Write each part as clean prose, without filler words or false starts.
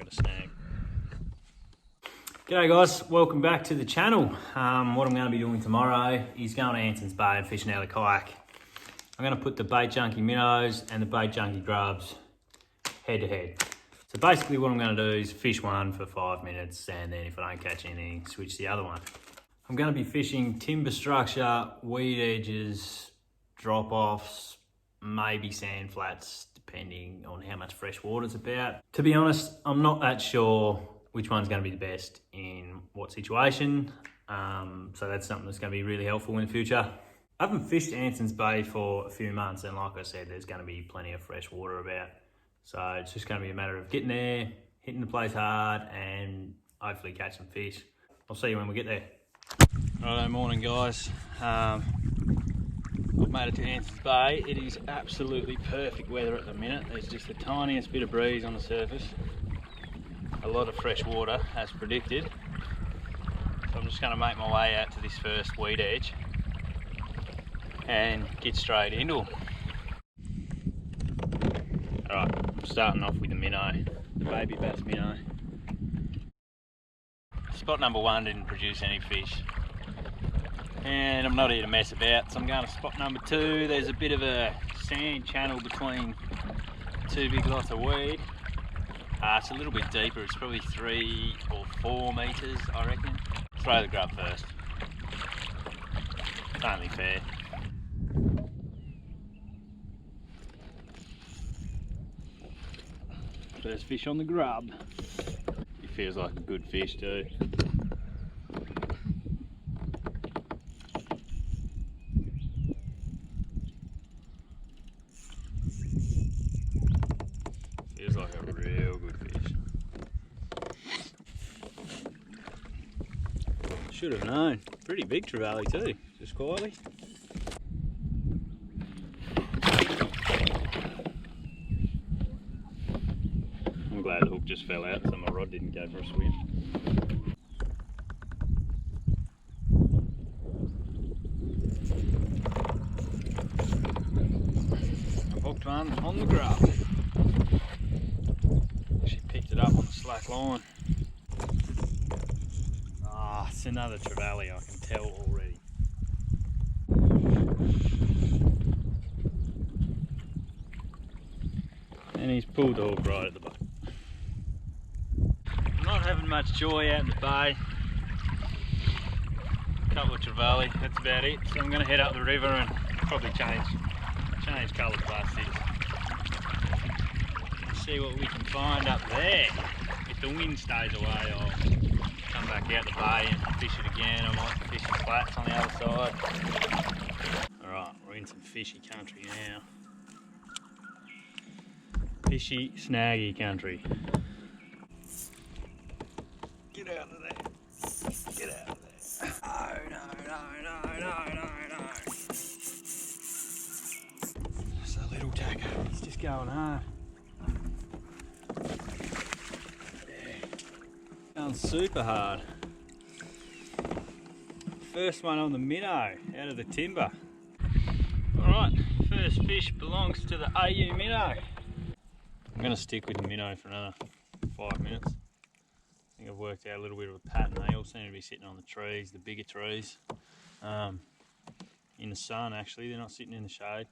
a snag. G'day guys, welcome back to the channel. What I'm going to be doing tomorrow is going to Ansons Bay and fishing out of the kayak. I'm going to put the BaitJunkie Minnows and the BaitJunkie Grubs head to head. So basically what I'm going to do is fish one for 5 minutes, and then if I don't catch anything, switch the other one. I'm going to be fishing timber structure, weed edges, drop-offs, maybe sand flats, depending on how much fresh water it's about. To be honest, I'm not that sure which one's going to be the best in what situation. So that's something that's going to be really helpful in the future. I haven't fished Ansons Bay for a few months, and like I said, there's going to be plenty of fresh water about. So it's just going to be a matter of getting there, hitting the place hard, and hopefully catch some fish. I'll see you when we get there. Righto, morning guys. I've made it to Ansons Bay. It is absolutely perfect weather at the minute. There's just the tiniest bit of breeze on the surface. A lot of fresh water as predicted. So I'm just going to make my way out to this first weed edge and get straight into them. Alright, I'm starting off with the minnow, the baby bass minnow. Spot number one didn't produce any fish, and I'm not here to mess about, so I'm going to spot number two. There's a bit of a sand channel between two big lots of weed. It's a little bit deeper, it's probably 3 or 4 metres, I reckon. Throw the grub first. It's only fair. First fish on the grub. He feels like a good fish too. Feels like a real good fish. Should have known. Pretty big trevally too, just quietly. I'm glad the hook just fell out so my rod didn't go for a swim. I've hooked one on the grub. She picked it up on the slack line. It's another trevally, I can tell already. And he's pulled the hook right at the butt. I'm not having much joy out in the bay. A couple of trevally, that's about it. So I'm going to head up the river and probably change colour plastics. And see what we can find up there. If the wind stays away, I'll come back out the bay and fish it again. I might fish some flats on the other side. Alright, we're in some fishy country now. Fishy, snaggy country. Get out of there. Get out of there. Oh, no. Just a little tacker. It's just going hard. Going super hard. First one on the minnow out of the timber. Alright, first fish belongs to the AU minnow. I'm going to stick with the minnow for another 5 minutes. I think I've worked out a little bit of a pattern. They all seem to be sitting on the trees, the bigger trees. In the sun actually, they're not sitting in the shade.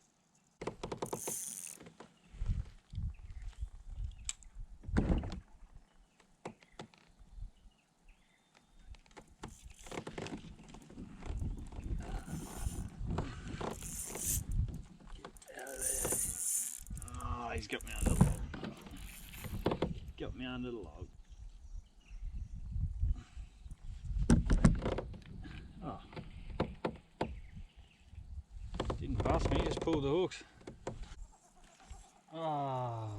He's got me under the log. Got me under the log. Oh. Didn't bust me, just pulled the hooks. Oh.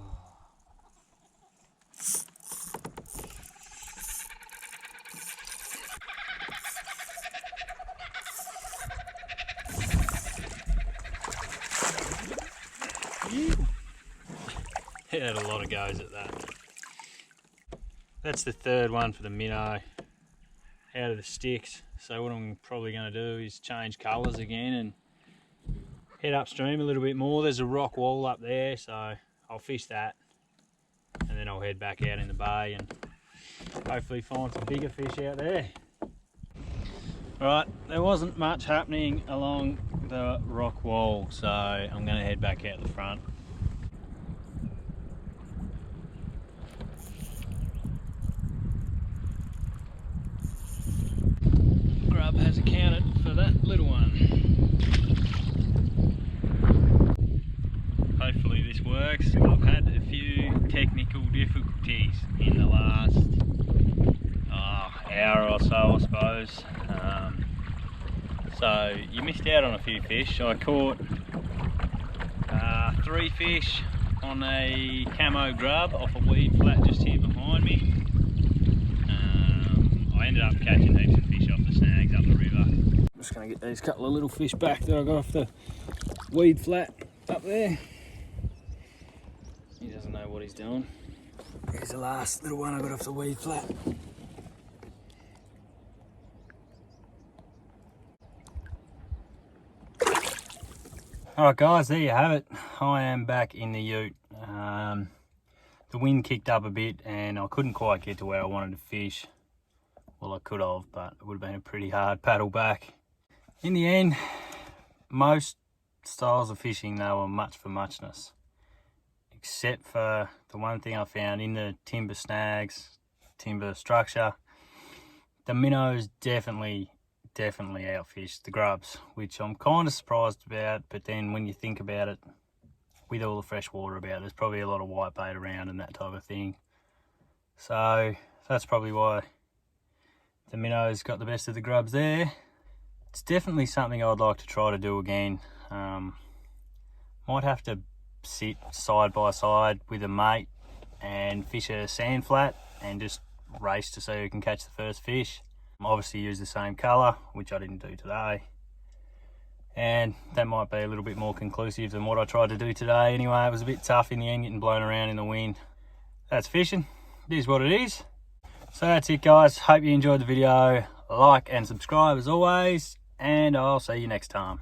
It had a lot of goes at that. That's the third one for the minnow out of the sticks. So what I'm probably going to do is change colours again and head upstream a little bit more. There's a rock wall up there, so I'll fish that and and then I'll head back out in the bay and hopefully find some bigger fish out there. Right, there wasn't much happening along the rock wall, so I'm going to head back out the front. Grub has accounted for that little one. Hopefully this works. I've had a few technical difficulties in the last hour or so, I suppose. So you missed out on a few fish. I caught 3 fish on a camo grub off a weed flat just here behind me. I ended up catching heaps of fish off the snags up the river. I'm just going to get these couple of little fish back that I got off the weed flat up there. He doesn't know what he's doing. Here's the last little one I got off the weed flat. Alright guys, there you have it. I am back in the ute. The wind kicked up a bit and I couldn't quite get to where I wanted to fish. Well, I could have, but it would have been a pretty hard paddle back. In the end, most styles of fishing, they were much for muchness. Except for the one thing I found in the timber snags, timber structure, the minnows definitely outfished the grubs, which I'm kind of surprised about. But then when you think about it, with all the fresh water about, there's probably a lot of whitebait around and that type of thing. So that's probably why the minnows got the best of the grubs there. It's definitely something I'd like to try to do again. Might have to sit side by side with a mate and fish a sand flat and just race to see who can catch the first fish. Obviously use the same colour, which I didn't do today, and that might be a little bit more conclusive than what I tried to do today. Anyway, it was a bit tough in the end, getting blown around in the wind. That's fishing. It is what it is. So that's it guys, hope you enjoyed the video. Like and subscribe as always, and I'll see you next time.